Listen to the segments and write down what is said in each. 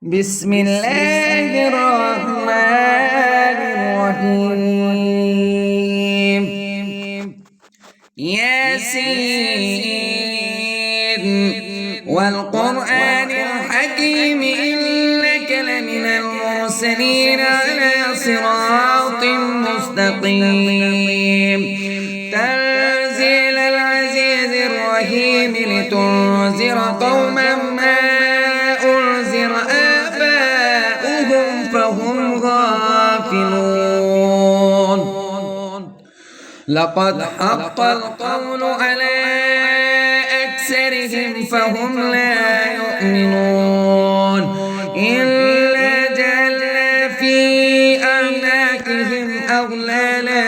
بسم الله الرحمن الرحيم. ياسين والقرآن الحكيم إنك لمن المرسلين على صراط مستقيم. تنزيل العزيز الرحيم لتنذر قوما ما أنذر آباؤهم فهم غافلون. لقد حق القول على أكثرهم فهم لا يؤمنون. إلا جعلنا في أعناقهم أغلالا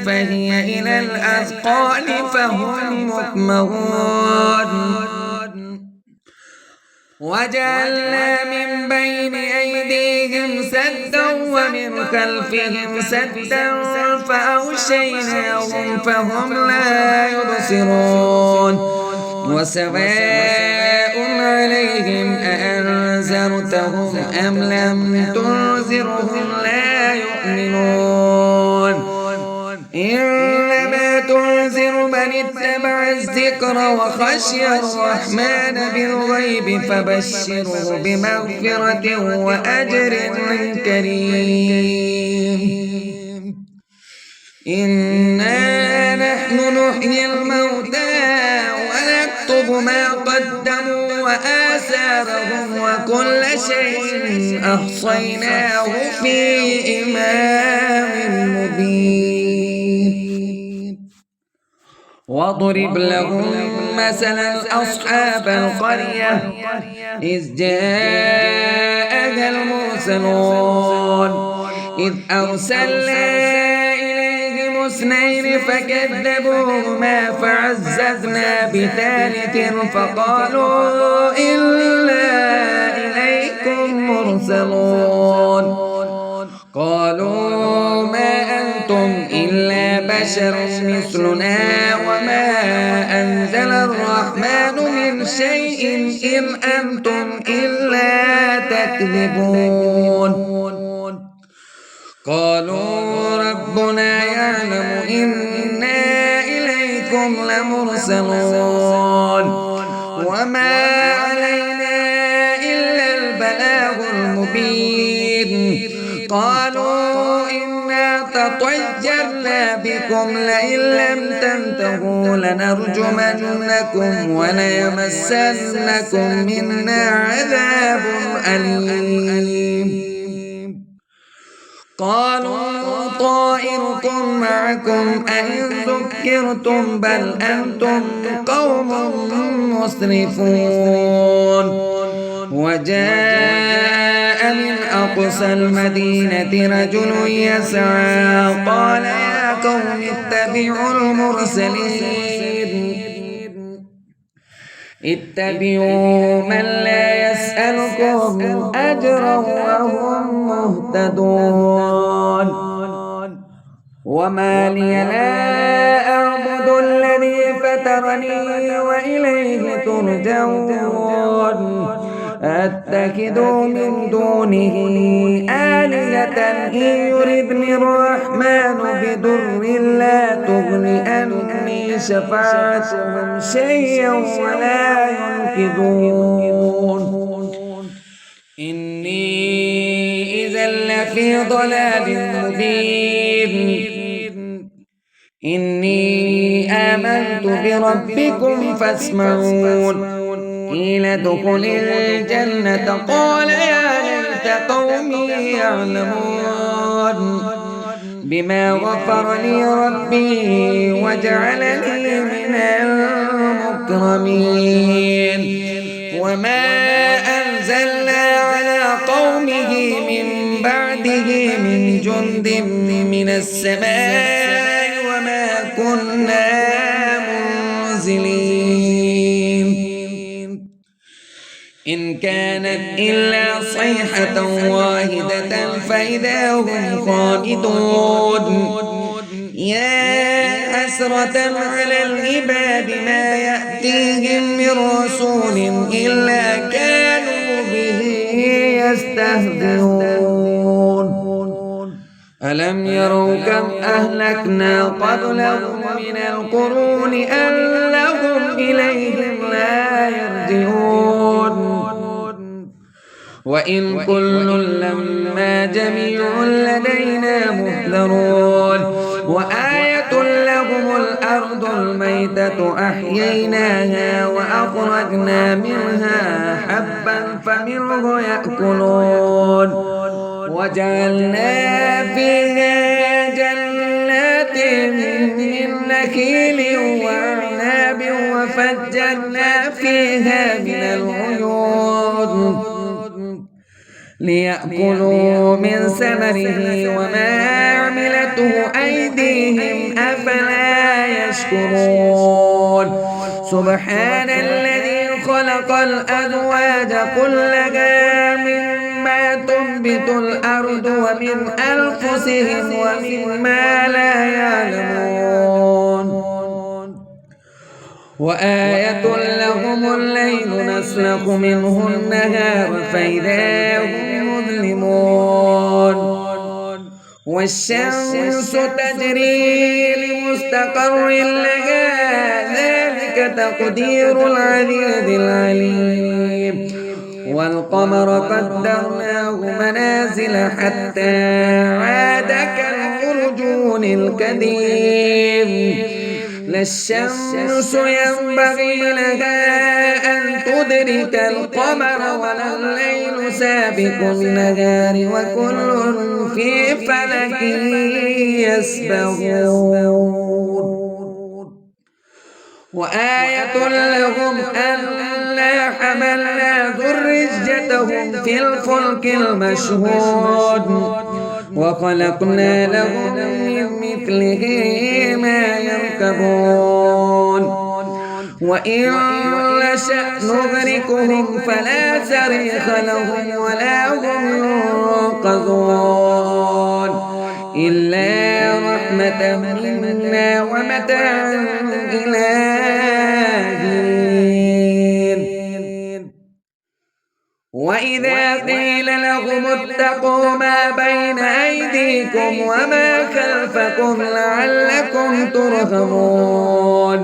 فهي إلى الأذقان فهم مقمحون. وجعلنا من بين أيديهم سدا ومن خلفهم سدا فأغشيناهم فهم لا يبصرون. وسواء عليهم أأنذرتهم أم لم تنذرهم لا يؤمنون. إنما تنذر من اتبع الذكر وخشي الرحمن بالغيب فبشره بمغفرة وأجر كريم. إنا نحن نحيي الموتى ونكتب ما قدموا وآثارهم وكل شيء أحصيناه في إمام مبين. واضرب لهم مثلا أصحاب القرية إذ جاءها المرسلون إذ أرسلنا إليهم اثنين فكذبوهما فعززنا بثالث فقالوا إنا إليكم مرسلون. قالوا ما أنتم إلا بشر مثلنا وما أنزل الرحمن من شيء إن أنتم إلا تكذبون. قالوا ربنا يعلم إنا إليكم لمرسلون وما علينا إلا البلاغ المبين. قالوا إنا تطيرنا بكم لئن لم تنتهوا لنرجمنكم وليمسنكم منا عذاب أليم. قالوا طائركم معكم أئن ذكرتم بل أنتم قوم مسرفون. وجاء من أقصى المدينة رجل يسعى قال يا قوم اتبعوا المرسلين اتبعوا من لا يسألكم أجرا وهم مهتدون. وما لي لا أعبد الذي فطرني وإليه ترجعون. أتخذ من دونه آلهة إن يردني الرحمن بضر لا تغن عني شفاعتهم شيئا ولا ينقذون. إني إذا لفي ضلال مبين. إني آمنت بربكم فاسمعون. قيل ادخل الجنة قال يا ليت قومي يعلمون بما غفر لي ربي وجعلني من المكرمين. وما أنزلنا على قومه من بعده من جند من السماء وما كنا منزلين. إن كانت إلا صيحة واحدة فإذا هم خامدون. يا حسرة على العباد ما يأتيهم من رسول إلا كانوا به يستهزئون ألم يروا كم أهلكنا قبلهم من القرون أنهم إليهم لا يرجعون وإن كل لما جميع لدينا محضرون وآية لهم الأرض الميتة أحييناها وأخرجنا منها حبا فمنه يأكلون وجعلنا فيها جنات من نخيل وأعناب وفجرنا فيها من العيون ليأكلوا من ثمره وما عملته أيديهم أفلا يشكرون سبحان الذي خلق الأزواج كلها مما تنبت الأرض ومن أنفسهم ومما لا يعلمون وآية لهم الليل نسلخ منه النهار فإذا هم مظلمون والشمس تجري لمستقر لها ذلك تقدير العزيز العليم والقمر قدرناه منازل حتى عاد كالعرجون القديم لا الشمس ينبغي لها أن تدرك القمر ولا الليل سابق النهار وكل في فلك يسبحون وآية لهم ألا حملنا ذريتهم في الفلك المشهود وخلقنا لهم من مثله ما يركبون وإن نشأ نغرقهم فلا صريخ لهم ولا هم ينقذون إلا رحمة منا ومتاعا إلى حين وإذا قيل لهم اتقوا ما بين أيديكم وما خلفكم لعلكم ترحمون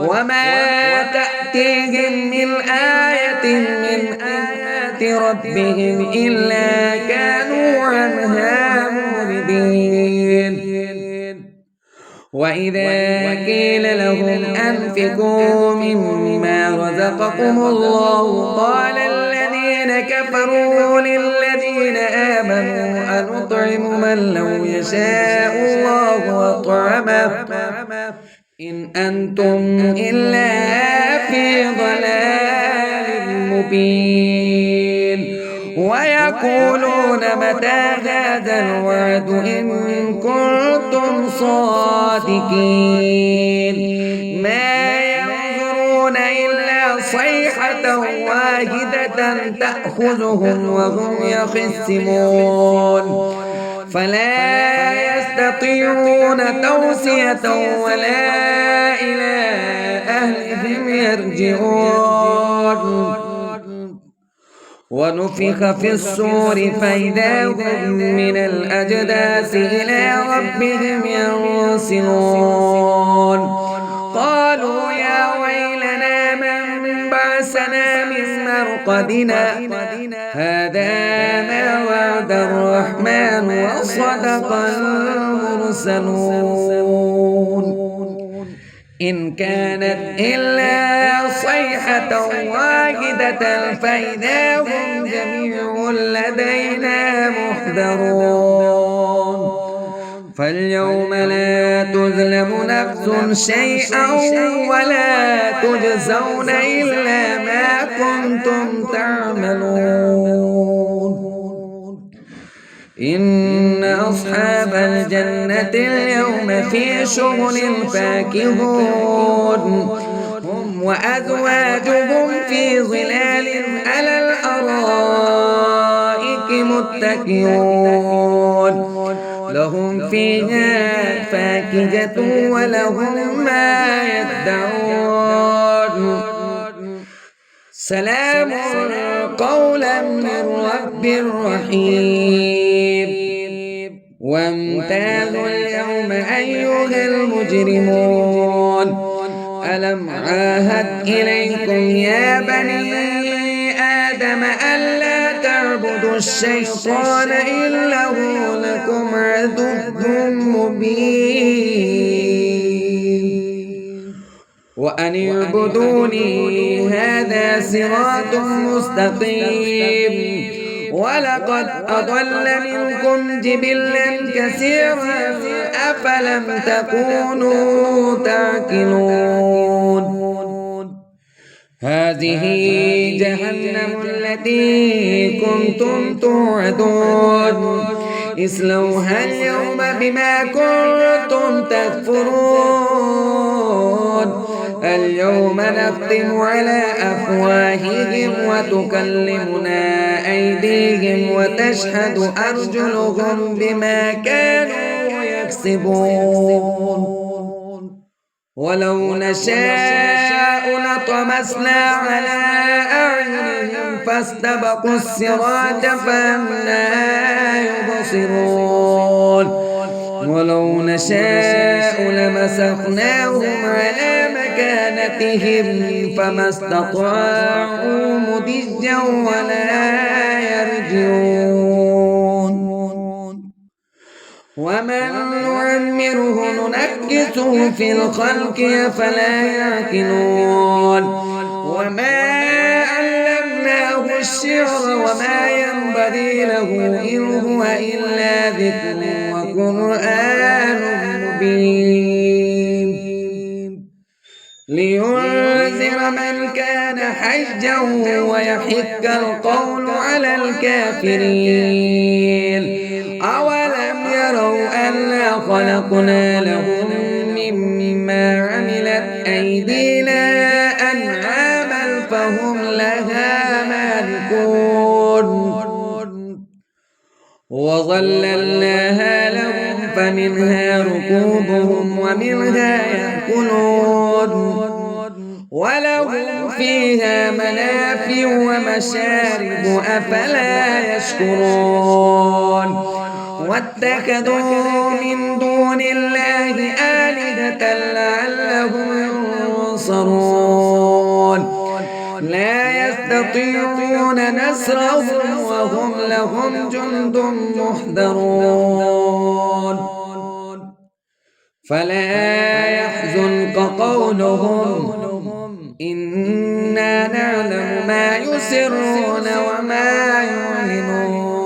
وما تأتيهم من آية من آيات ربهم إلا كانوا عنها معرضين وإذا قيل لهم أنفقوا مما رزقكم الله قال الذين كفروا للذين آمنوا أنطعم من لو يشاء الله أطعمه إن أنتم إلا في ضلال مبين ويقولون متى هذا الوعد إن كنتم صادقين ما ينظرون إلا صيحة واحدة تأخذهم وهم يخصمون فلا يستطيعون توصية ولا إلى أهلهم يرجعون ونفخ في الصور فإذا هم من الأجداث إلى ربهم ينسلون قالوا يا ويلنا من بعثنا من مرقدنا هذا ما وعد الرحمن وصدق المرسلون إن كانت إلا صيحة واحدة فإذا هم جميع لدينا محضرون فاليوم لا تظلم نفس شيئا ولا تجزون إلا ما كنتم تعملون إن أصحاب الجنة اليوم في شغل فاكهون هم وأزواجهم في ظلال على الأرائك متكئون لهم فيها فاكهة ولهم ما يدعون سلام قولا من رب رحيم وامتازوا اليوم أيها المجرمون ألم عاهد إليكم يا بني آدم ألا تعبدوا الشيطان إنه لكم عدو مبين وأن اعبدوني هذا صراط مستقيم ولقد أضل منكم جبلا كثيرا أفلم تكونوا تعقلون هذه جهنم التي كنتم توعدون اصلوها اليوم بما كنتم تكفرون اليوم نختم على أفواههم وتكلمنا أيديهم وتشهد أرجلهم بما كانوا يكسبون ولو نشاء لطمسنا على أعينهم فاستبقوا الصراط فأنى يبصرون ولو نشاء لمسخناهم على مكانتهم فما استطاعوا مضجا ولا يرجعون ومن نعمره ننكسه في الخلق أفلا يعقلون وما علمناه الشعر وما ينبغي له إن هو إلا ذكر وقرآن مبين لينذر من كان حجا ويحق القول على الكافرين أولم يروا أنا خلقنا لهم مما عملت أيدينا أنعاما فهم لها مالكون وظللناها لهم فمنها ركوبهم ومنها يأكلون ولهم فيها منافع ومشارب أفلا يشكرون واتخذوا من دون الله آلهة لعلهم ينصرون لا يستطيعون نصرهم وهم لهم جند محضرون فلا يحزنك قولهم إنا نعلم ما يسرون وما يعلنون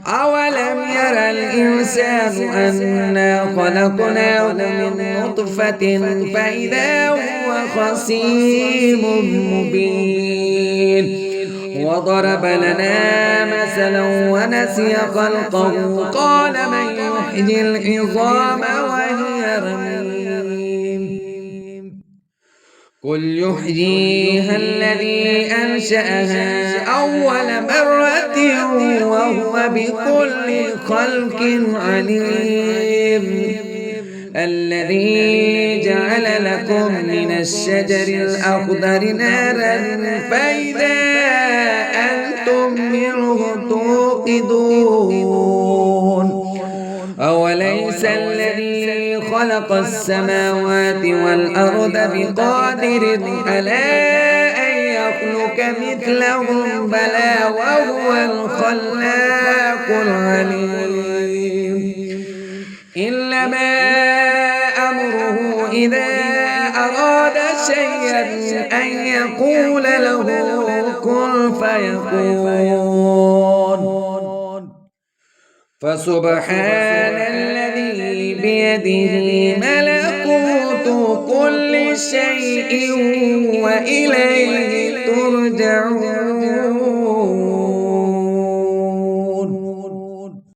أولم يرى الإنسان أنا خلقناه من نطفة فإذا هو خصيم مبين وضرب لنا مثلا ونسي خلقه قال من يحيي العظام وهي رميم قل يحييها الذي أنشأها أول مرة وهو بكل خلق عليم الذي جعل لكم من الشجر الأخضر نارا فإذا أنتم منه توقدون أوليس الذي خلق السماوات والأرض بقادر على أن يخلق مثلهم بلى وهو الخلاق العليم إنما أمره إذا أراد شيئا أن يقول له كن فيكون فسبحان الذي بيده ملكوت كل شيء وإليه ترجعون